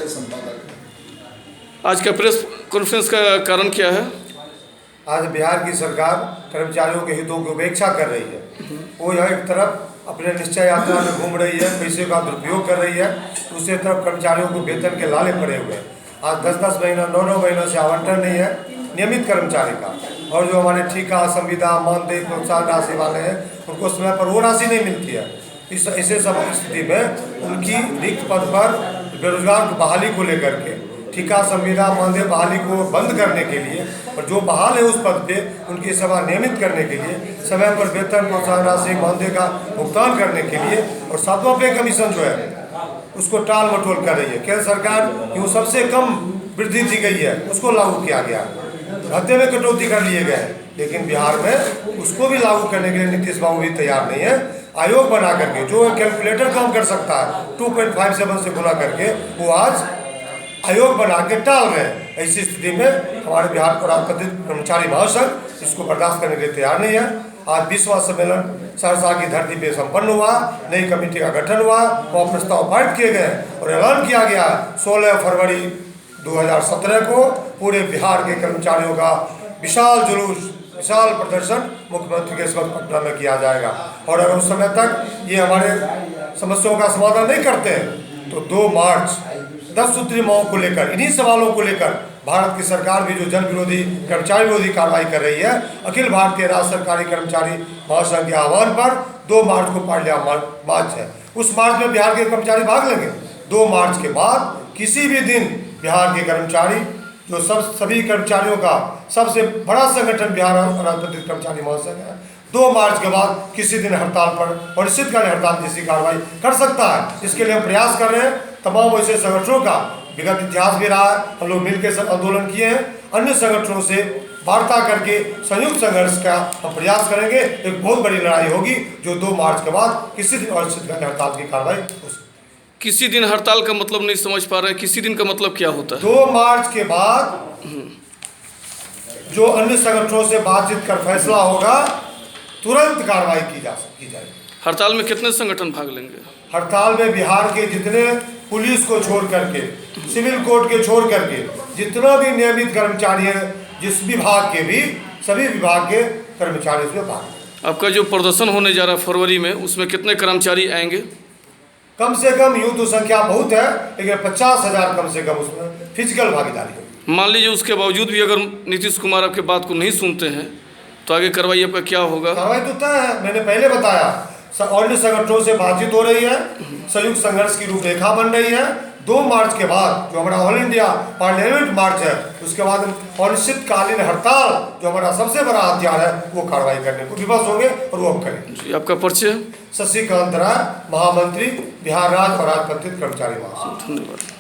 कार्यशाही संपादक। आज का प्रेस कॉन्फ्रेंस का कारण क्या है? आज बिहार की सरकार कर्मचारियों के हितों की उपेक्षा कर रही है। वो यह एक तरफ अपने निश्चय यात्रा में घूम रही है, पैसे का दुरुपयोग कर रही है, दूसरी तरफ कर्मचारियों को वेतन के लाले पड़े हुए हैं। आज 10-10 महीना 9-9 महीनों से आवंटन नहीं है नियमित कर्मचारी का, और जो हमारे ठेका, संविदा, मानदेय, प्रोत्साहन राशि वाले हैं उनको समय पर वो राशि नहीं मिलती है। ऐसे सब स्थिति में उनकी रिक्त पद पर बेरोजगार की बहाली को लेकर के ठेका, संविदा, मानदेय बहाली को बंद करने के लिए और जो बहाल है उस पद पे उनकी सेवा नियमित करने के लिए, समय पर वेतन, प्रोत्साहन राशि, मानदेय का भुगतान करने के लिए और सातवां पे कमीशन जो है उसको टाल मटोल कर रही है। केंद्र सरकार क्यों सबसे कम वृद्धि दी गई है उसको लागू किया गया, भत्ते में कटौती कर लिए गए, लेकिन बिहार में उसको भी लागू करने के लिए नीतीश बाबू भी तैयार नहीं है। आयोग बना करके जो कैलकुलेटर काम कर सकता है 2.57 से गुना करके वो आज आयोग बना के टाल रहे हैं। ऐसी स्थिति में हमारे बिहार को राजपत्रित कर्मचारी महासंघ इसको बर्दाश्त करने के लिए तैयार नहीं है। आज 20वां सम्मेलन सहरसा की धरती पे संपन्न हुआ, नई कमेटी का गठन हुआ, वहाँ प्रस्ताव पारित किए गए और ऐलान किया गया 16 फरवरी 2017 को पूरे बिहार के कर्मचारियों का विशाल जुलूस, विशाल प्रदर्शन मुख्यमंत्री के समक्ष पटना में किया जाएगा। और अगर उस समय तक ये हमारे समस्याओं का समाधान नहीं करते हैं तो 2 मार्च 10 सूत्री मांगों को लेकर, इन्हीं सवालों को लेकर भारत की सरकार भी जो जन विरोधी, कर्मचारी विरोधी कार्रवाई कर रही है, अखिल भारतीय राज्य सरकारी कर्मचारी महासंघ के आह्वान पर 2 मार्च को पार्लियामेंट मार्च है। उस मार्च में बिहार के कर्मचारी भाग लेंगे। 2 मार्च के बाद किसी भी दिन बिहार के कर्मचारी जो सभी कर्मचारियों का सबसे बड़ा संगठन बिहार राजपत्रित कर्मचारी महासंघ है, 2 मार्च के बाद किसी दिन हड़ताल पर अनिश्चितकालीन हड़ताल जैसी कार्रवाई कर सकता है। इसके लिए हम प्रयास कर रहे हैं। तमाम ऐसे संगठनों का विगत इतिहास भी रहा है, हम लोग मिलकर आंदोलन किए हैं। अन्य संगठनों से वार्ता करके संयुक्त संघर्ष का हम प्रयास करेंगे। एक बहुत बड़ी लड़ाई होगी जो 2 मार्च के बाद किसी दिन अनिश्चितकालीन हड़ताल की कार्रवाई हो सकती है। किसी दिन हड़ताल का मतलब नहीं समझ पा रहे, किसी दिन का मतलब क्या होता है? 2 मार्च के बाद जो अन्य संगठनों से बातचीत कर फैसला होगा तुरंत कार्रवाई की जाएगी। हड़ताल में कितने संगठन भाग लेंगे? हड़ताल में बिहार के जितने पुलिस को छोड़ करके, सिविल कोर्ट के छोड़ करके जितना भी नियमित कर्मचारी है, जिस विभाग के भी, सभी विभाग के कर्मचारी इसमें भाग लेंगे। आपका जो प्रदर्शन होने जा रहा है फरवरी में, उसमें कितने कर्मचारी आएंगे? कम से कम यूँ तो संख्या बहुत है, लेकिन 50,000 कम से कम उसमें फिजिकल भागीदारी होगी। मान लीजिए उसके बावजूद भी अगर नीतीश कुमार आपके बात को नहीं सुनते हैं तो आगे कार्रवाई आपका क्या होगा? कार्रवाई तो तय है, मैंने पहले बताया। अन्य संगठनों से बातचीत हो रही है, संयुक्त संघर्ष की रूपरेखा बन रही है। 2 मार्च के बाद जो हमारा ऑल इंडिया पार्लियामेंट मार्च है, उसके बाद अनिश्चितकालीन हड़ताल जो हमारा सबसे बड़ा हथियार है वो कार्रवाई करने को विवश होंगे और वो हम करेंगे। जी, आपका परिचय? शशिकांत राय, महामंत्री बिहार राज्य और राजपत्रित कर्मचारी महासंघ। धन्यवाद।